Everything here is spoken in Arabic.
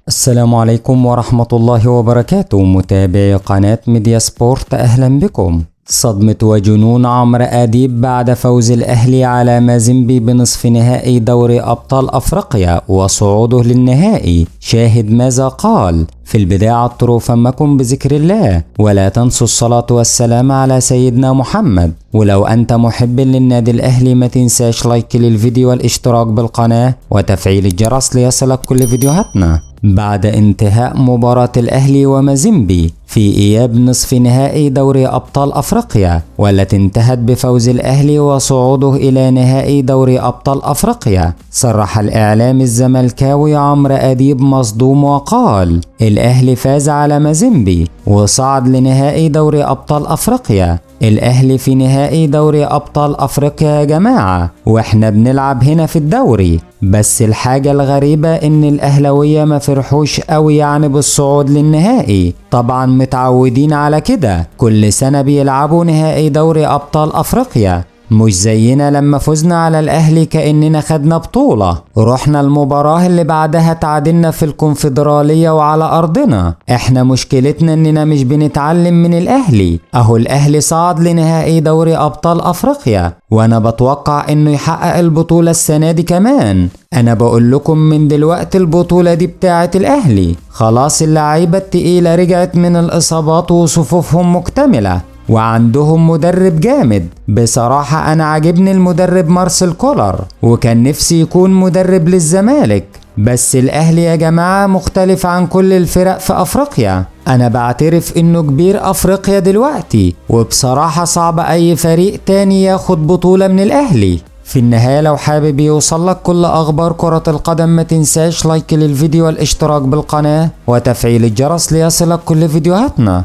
السلام عليكم ورحمة الله وبركاته. متابعي قناة ميديا سبورت، أهلا بكم. صدمة وجنون عمرو أديب بعد فوز الأهلي على مازيمبي بنصف نهائي دوري أبطال أفريقيا وصعوده للنهائي. شاهد ماذا قال. في البداية عطروا فمكم بذكر الله، ولا تنسوا الصلاة والسلام على سيدنا محمد. ولو أنت محب للنادي الأهلي ما تنساش لايك للفيديو والاشتراك بالقناة وتفعيل الجرس ليصلك كل فيديوهاتنا. بعد انتهاء مباراة الأهلي ومازيمبي في إياب نصف نهائي دوري أبطال أفريقيا، والتي انتهت بفوز الأهلي وصعوده إلى نهائي دوري أبطال أفريقيا، صرح الإعلام الزملكاوي عمرو أديب مصدوم وقال: الأهلي فاز على مازيمبي وصعد لنهائي دوري أبطال أفريقيا. الأهلي في نهائي دوري أبطال أفريقيا يا جماعة، وإحنا بنلعب هنا في الدوري. بس الحاجة الغريبة إن الأهلاوية ما فرحوش قوي يعني بالصعود للنهائي. طبعا متعودين على كده، كل سنة بيلعبوا نهائي دوري أبطال أفريقيا، مش زينا لما فزنا على الأهلي كأننا خدنا بطولة. رحنا المباراة اللي بعدها تعادلنا في الكونفدرالية وعلى أرضنا. احنا مشكلتنا اننا مش بنتعلم من الأهلي. اهو الأهلي صعد لنهائي دوري أبطال أفريقيا، وانا بتوقع انه يحقق البطولة السنة دي كمان. انا بقول لكم من دلوقتي البطولة دي بتاعة الأهلي. خلاص اللعيبة التقيلة رجعت من الإصابات وصفوفهم مكتملة، وعندهم مدرب جامد. بصراحة أنا عاجبني المدرب مارسيل كولر، وكان نفسي يكون مدرب للزمالك. بس الأهلي يا جماعة مختلف عن كل الفرق في أفريقيا. أنا بعترف إنه كبير أفريقيا دلوقتي، وبصراحة صعب أي فريق تاني ياخد بطولة من الأهلي. في النهاية لو حابب يوصلك كل أخبار كرة القدم ما تنساش لايك للفيديو والاشتراك بالقناة وتفعيل الجرس ليصلك كل فيديوهاتنا.